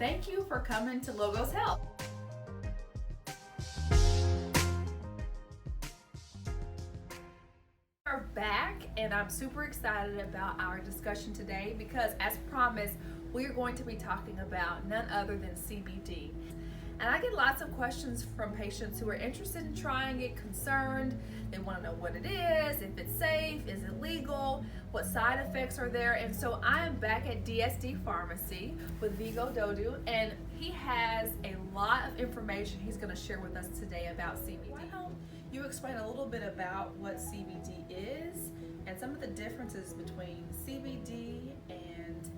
Thank you for coming to Logos Health. We're back, and I'm super excited about our discussion today because, as promised, we're going to be talking about none other than CBD. And I get lots of questions from patients who are interested in trying it, concerned. They want to know what it is, if it's safe, is it legal, what side effects are there. And so I am back at DSD Pharmacy with 𝓐𝓵𝓮𝓼𝓱𝓪, and he has a lot of information he's going to share with us today about CBD. Why don't you explain a little bit about what CBD is and some of the differences between CBD and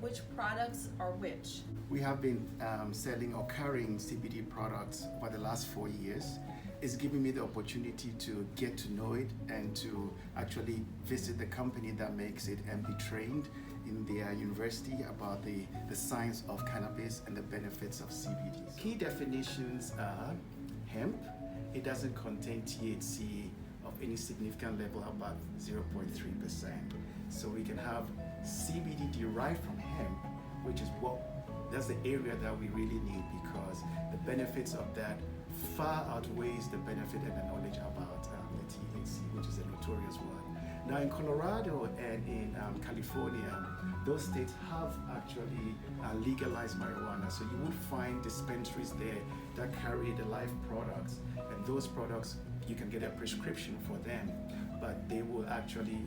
which products are which? We have been selling or carrying CBD products for the last 4 years. It's given me the opportunity to get to know it and to actually visit the company that makes it and be trained in their university about the science of cannabis and the benefits of CBD. Key definitions are hemp. It doesn't contain THC of any significant level, about 0.3%. So we can have CBD derived from hemp, which is that's the area that we really need, because the benefits of that far outweighs the benefit and the knowledge about the THC, which is a notorious one. Now in Colorado and in California, those states have actually legalized marijuana, so you would find dispensaries there that carry the live products, and those products you can get a prescription for them, but they will actually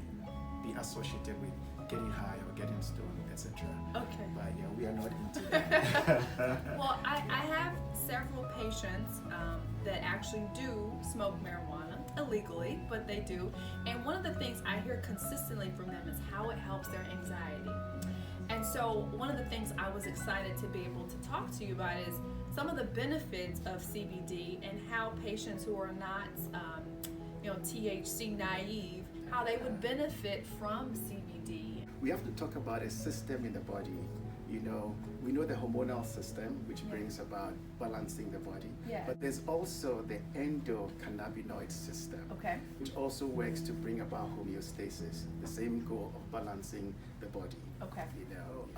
be associated with getting high or getting stoned, etc. Okay. But yeah, we are not into that. Well, I have several patients that actually do smoke marijuana illegally, but they do. And one of the things I hear consistently from them is how it helps their anxiety. And so one of the things I was excited to be able to talk to you about is some of the benefits of CBD and how patients who are not THC naive, how they would benefit from CBD. We have to talk about a system in the body. We know the hormonal system, which brings about balancing the body. Yeah. But there's also the endocannabinoid system, which also works to bring about homeostasis, the same goal of balancing the body. Okay.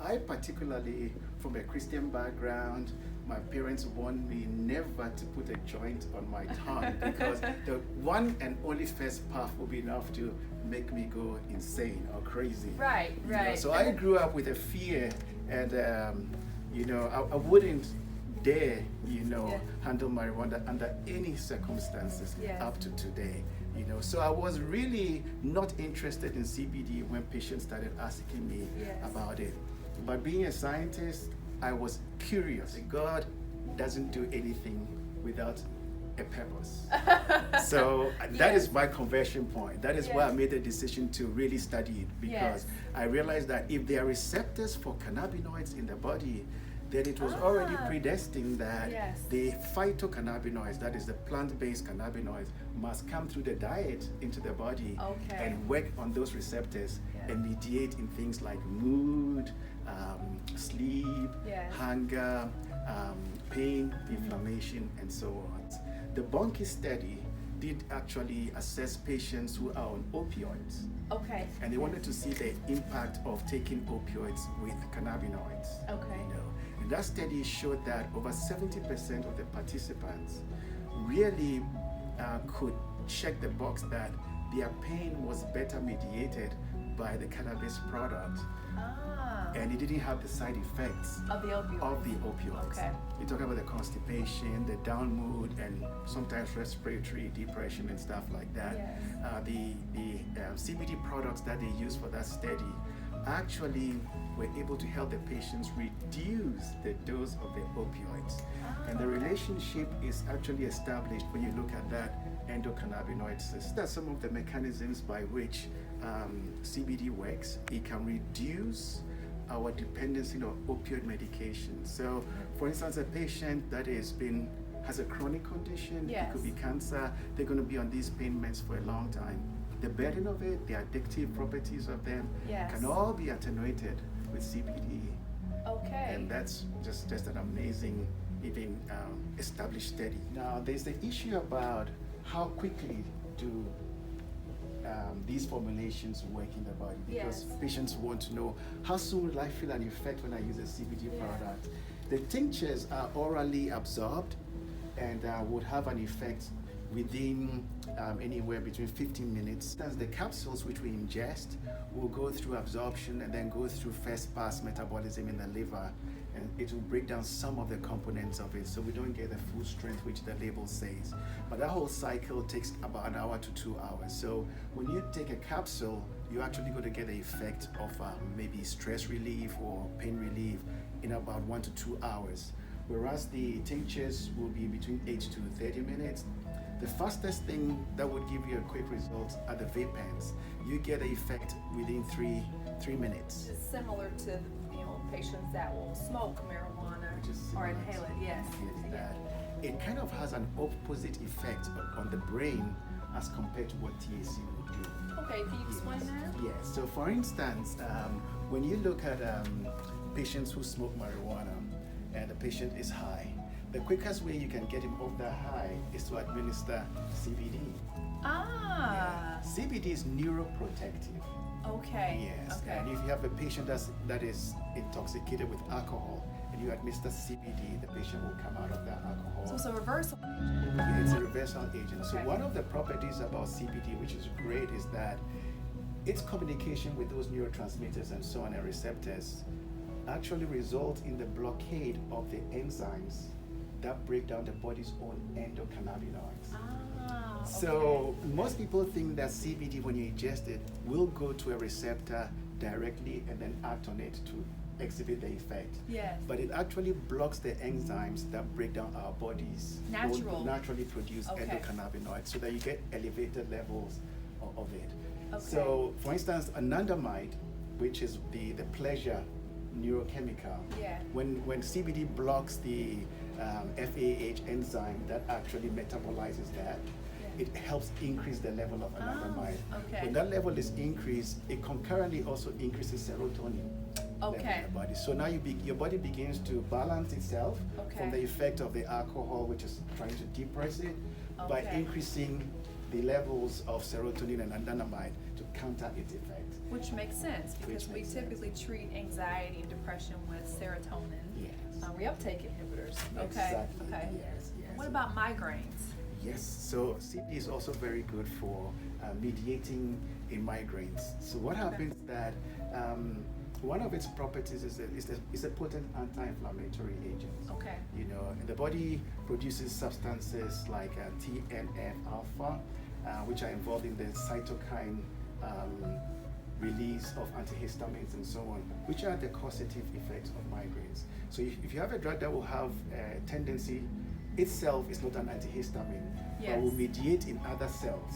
I particularly, from a Christian background, my parents warned me never to put a joint on my tongue because the one and only first puff will be enough to make me go insane or crazy. Right. So I grew up with a fear, and I wouldn't dare, handle marijuana under any circumstances up to today. So I was really not interested in CBD when patients started asking me about it. But being a scientist, I was curious. God doesn't do anything without a purpose. So that is my conversion point. That is why I made the decision to really study it, because I realized that if there are receptors for cannabinoids in the body, then it was already predestined that the phytocannabinoids, that is the plant-based cannabinoids, must come through the diet into the body and work on those receptors and mediate in things like mood, sleep, hunger, pain, inflammation, and so on. The Bunky study did actually assess patients who are on opioids. And they wanted to see the impact of taking opioids with cannabinoids. And that study showed that over 70% of the participants really could check the box that their pain was better mediated by the cannabis product. And it didn't have the side effects of the opioids. You talk about the constipation, the down mood, and sometimes respiratory depression and stuff like that. The CBD products that they used for that study actually were able to help the patients reduce the dose of the opioids. And the relationship is actually established when you look at that endocannabinoid system. That's some of the mechanisms by which CBD works. It can reduce our dependency on opioid medication. So, for instance, a patient that has a chronic condition, it could be cancer, they're going to be on these pain meds for a long time. The burden of it, the addictive properties of them can all be attenuated with CBD. And that's just an amazing, even established study. Now, there's the issue about how quickly do these formulations work in the body, because Yes. patients want to know, how soon will I feel an effect when I use a CBD product? The tinctures are orally absorbed and would have an effect within anywhere between 15 minutes. As the capsules which we ingest will go through absorption and then go through first pass metabolism in the liver, and it will break down some of the components of it, so we don't get the full strength which the label says. But that whole cycle takes about an hour to 2 hours. So when you take a capsule, you're actually going to get the effect of maybe stress relief or pain relief in about 1 to 2 hours. Whereas the tinctures will be between 8 to 30 minutes. The fastest thing that would give you a quick result are the vape pens. You get the effect within three minutes. It's similar to patients that will smoke marijuana or inhale it. Yes. That it kind of has an opposite effect on the brain as compared to what THC would do. Okay, can you explain that? Yes. So for instance, when you look at patients who smoke marijuana and the patient is high, the quickest way you can get him off that high is to administer CBD. CBD is neuroprotective. Okay. Yes. Okay. And if you have a patient that is intoxicated with alcohol and you administer CBD, the patient will come out of that alcohol. So it's a reversal. It's a reversal agent. So Okay. one of the properties about CBD, which is great, is that its communication with those neurotransmitters and so on and receptors actually result in the blockade of the enzymes that break down the body's own endocannabinoids. So most people think that CBD, when you ingest it, will go to a receptor directly and then act on it to exhibit the effect. Yes. But it actually blocks the enzymes that break down our body's own naturally produced endocannabinoids, so that you get elevated levels of it. Okay. So for instance, anandamide, which is the pleasure neurochemical, when CBD blocks the FAH enzyme that actually metabolizes that, it helps increase the level of anandamide. When that level is increased, it concurrently also increases serotonin level in the body. So now your body begins to balance itself from the effect of the alcohol, which is trying to depress it, by increasing the levels of serotonin and anandamide to counter its effect. Which makes sense, because we typically treat anxiety and depression with serotonin reuptake inhibitors. Exactly. Okay. Yes. What about migraines? Yes, so CBD is also very good for mediating in migraines. So what happens that one of its properties is a potent anti-inflammatory agent. Okay. And the body produces substances like TNF-alpha, which are involved in the cytokine release of antihistamines and so on, which are the causative effects of migraines. So if you have a drug that will have a tendency, itself is not an antihistamine, but will mediate in other cells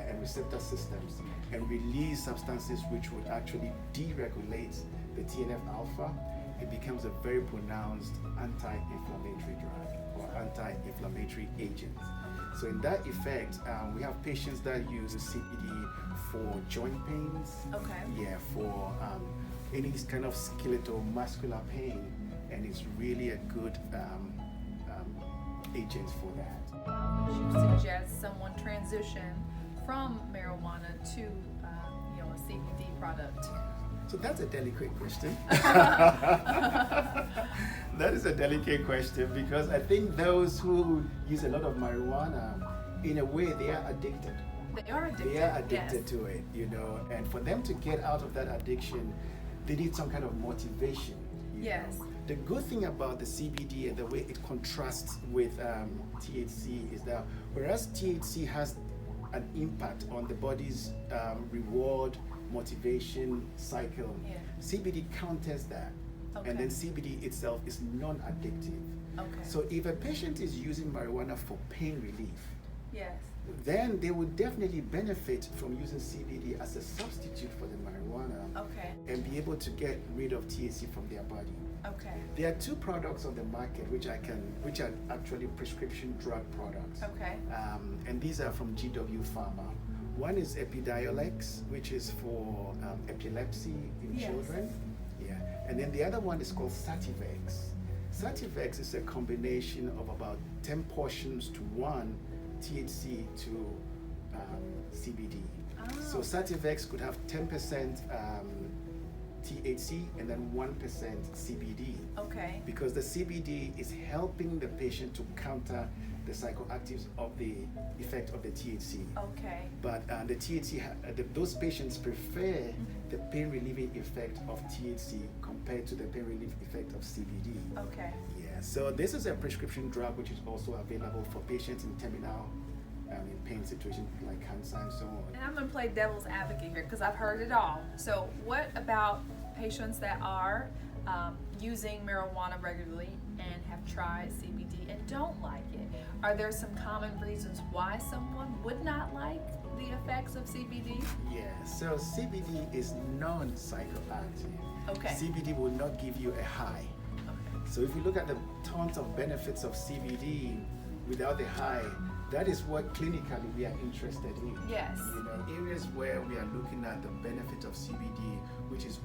and receptor systems and release substances which would actually deregulate the TNF-alpha, it becomes a very pronounced anti-inflammatory drug or anti-inflammatory agent. So in that effect, we have patients that use CBD for joint pains, for any kind of skeletal muscular pain, and it's really a good agent for that. Would you suggest someone transition from marijuana to a CBD product? So that's a delicate question. That is a delicate question, because I think those who use a lot of marijuana, in a way, they are addicted. They are addicted. They are addicted to it, and for them to get out of that addiction, they need some kind of motivation. Yes. The good thing about the CBD and the way it contrasts with THC is that whereas THC has an impact on the body's reward, motivation cycle, CBD counters that. And then CBD itself is non-addictive. So if a patient is using marijuana for pain relief, then they would definitely benefit from using CBD as a substitute for the marijuana and be able to get rid of THC from their body. There are two products on the market which are actually prescription drug products. And these are from GW Pharma. One is Epidiolex, which is for epilepsy in children. And then the other one is called Sativex. Sativex is a combination of about 10 portions to 1 THC to CBD. So Sativex could have 10% THC and then 1% CBD. Okay. Because the CBD is helping the patient to counter the psychoactives of the effect of the THC. Okay. But the THC, those patients prefer the pain relieving effect of THC compared to the pain relief effect of CBD. Okay. Yeah. So this is a prescription drug which is also available for patients in terminal in pain situations like cancer and so on. And I'm going to play devil's advocate here because I've heard it all. So what about patients that are using marijuana regularly and have tried CBD and don't like it? Are there some common reasons why someone would not like the effects of CBD? Yeah, so CBD is non-psychoactive. Okay. CBD will not give you a high. Okay. So if you look at the tons of benefits of CBD without the high, that is what clinically we are interested in. Yes. You know, areas where we are looking at the benefit of CBD, which is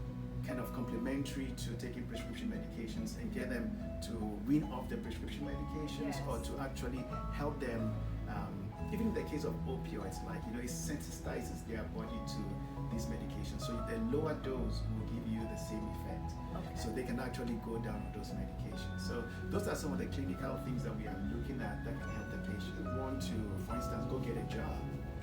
kind of complementary to taking prescription medications and get them to wean off the prescription medications, Yes. or to actually help them, even in the case of opioids, like, you know, it sensitizes their body to these medications. So the lower dose will give you the same effect. Okay. So they can actually go down on those medications. So those are some of the clinical things that we are looking at that can help the patient. Want to, for instance, go get a job.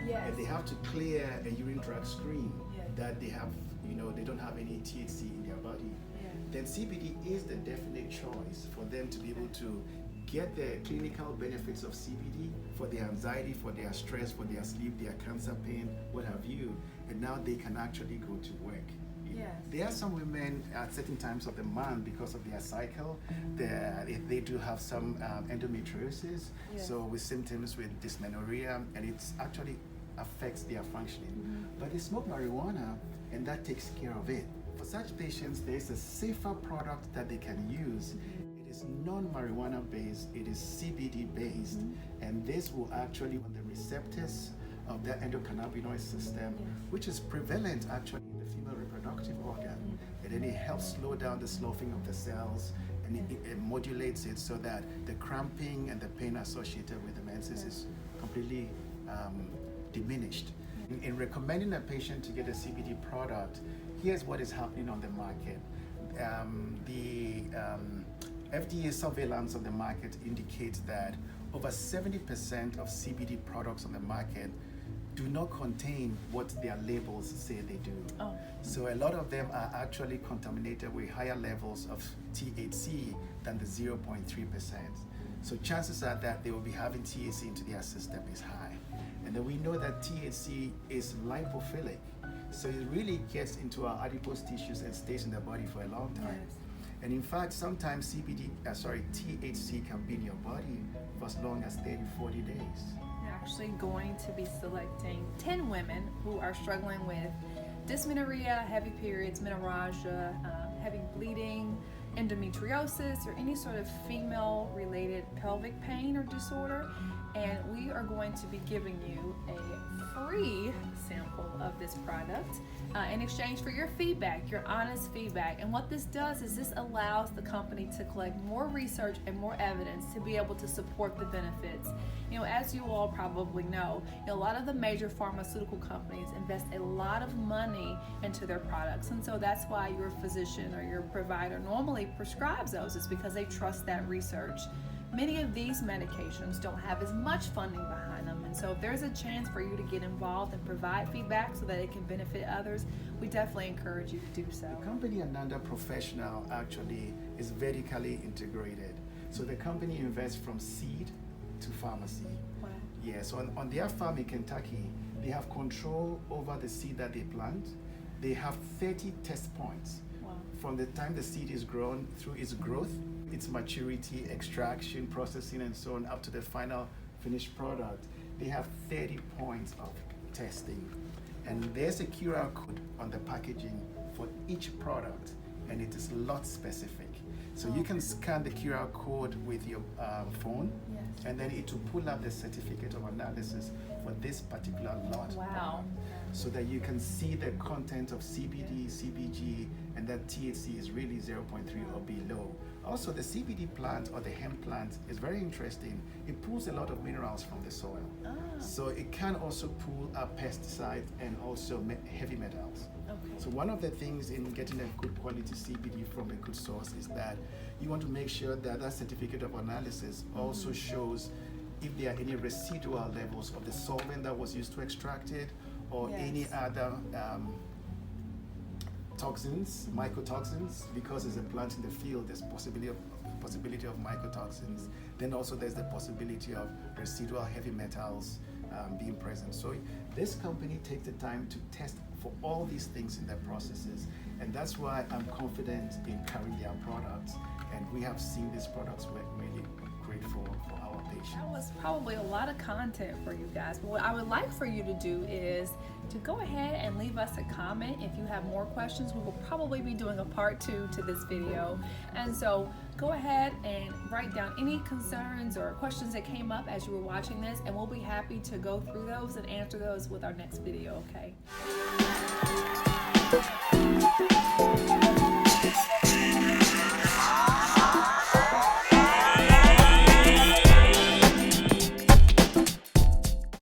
Yes. And they have to clear a urine drug screen Yes. that they have, you know, they don't have any THC in their body. Yeah. Then CBD is the definite choice for them to be able to get the clinical benefits of CBD for their anxiety, for their stress, for their sleep, their cancer pain, what have you. And now they can actually go to work. Yes. There are some women at certain times of the month, because of their cycle, they do have some endometriosis, Yes. so with symptoms with dysmenorrhea, and it actually affects their functioning. But they smoke marijuana, and that takes care of it. For such patients, there is a safer product that they can use. It is non-marijuana based, it is CBD based, and this will actually on the receptors of the endocannabinoid system, which is prevalent actually in the female reproductive organ. And then it helps slow down the sloughing of the cells, and it modulates it so that the cramping and the pain associated with the menses is completely diminished. In recommending a patient to get a CBD product, here's what is happening on the market. The FDA surveillance of the market indicates that over 70% of CBD products on the market do not contain what their labels say they do. Oh. So a lot of them are actually contaminated with higher levels of THC than the 0.3%. So chances are that they will be having THC into their system is high. And then we know that THC is lipophilic. So it really gets into our adipose tissues and stays in the body for a long time. Yes. And in fact, sometimes THC can be in your body for as long as 30, 40 days. We're actually going to be selecting 10 women who are struggling with dysmenorrhea, heavy periods, menorrhagia, heavy bleeding, endometriosis, or any sort of female-related pelvic pain or disorder. And we are going to be giving you a free sample of this product in exchange for your feedback, your honest feedback. And what this does is this allows the company to collect more research and more evidence to be able to support the benefits. You know, as you all probably know, a lot of the major pharmaceutical companies invest a lot of money into their products. And so that's why your physician or your provider normally prescribes those, is because they trust that research. Many of these medications don't have as much funding behind them, and so if there's a chance for you to get involved and provide feedback so that it can benefit others, we definitely encourage you to do so. The company Ananda Professional actually is vertically integrated. So the company invests from seed to pharmacy. Wow. Yes, on their farm in Kentucky, they have control over the seed that they plant. They have 30 test points. Wow. From the time the seed is grown through its growth, its maturity, extraction, processing, and so on, up to the final finished product. They have 30 points of testing. And there's a QR code on the packaging for each product, and it is lot specific. So you can scan the QR code with your phone, Yes. and then it will pull up the certificate of analysis for this particular lot. Wow. So that you can see the content of CBD, CBG, and that THC is really 0.3 or below. Also, the CBD plant or the hemp plant is very interesting. It pulls a lot of minerals from the soil. So it can also pull up pesticides and also heavy metals. Okay. So one of the things in getting a good quality CBD from a good source is that you want to make sure that that certificate of analysis also shows if there are any residual levels of the solvent that was used to extract it, or any other toxins, mycotoxins, because it's a plant in the field, there's possibility of mycotoxins. Then also there's the possibility of residual heavy metals being present. So this company takes the time to test for all these things in their processes, and that's why I'm confident in carrying their products, and we have seen these products work really great for our patients. That was probably a lot of content for you guys, but what I would like for you to do is to go ahead and leave us a comment. If you have more questions, we will probably be doing a part 2 to this video, and so go ahead and write down any concerns or questions that came up as you were watching this, and we'll be happy to go through those and answer those with our next video, okay?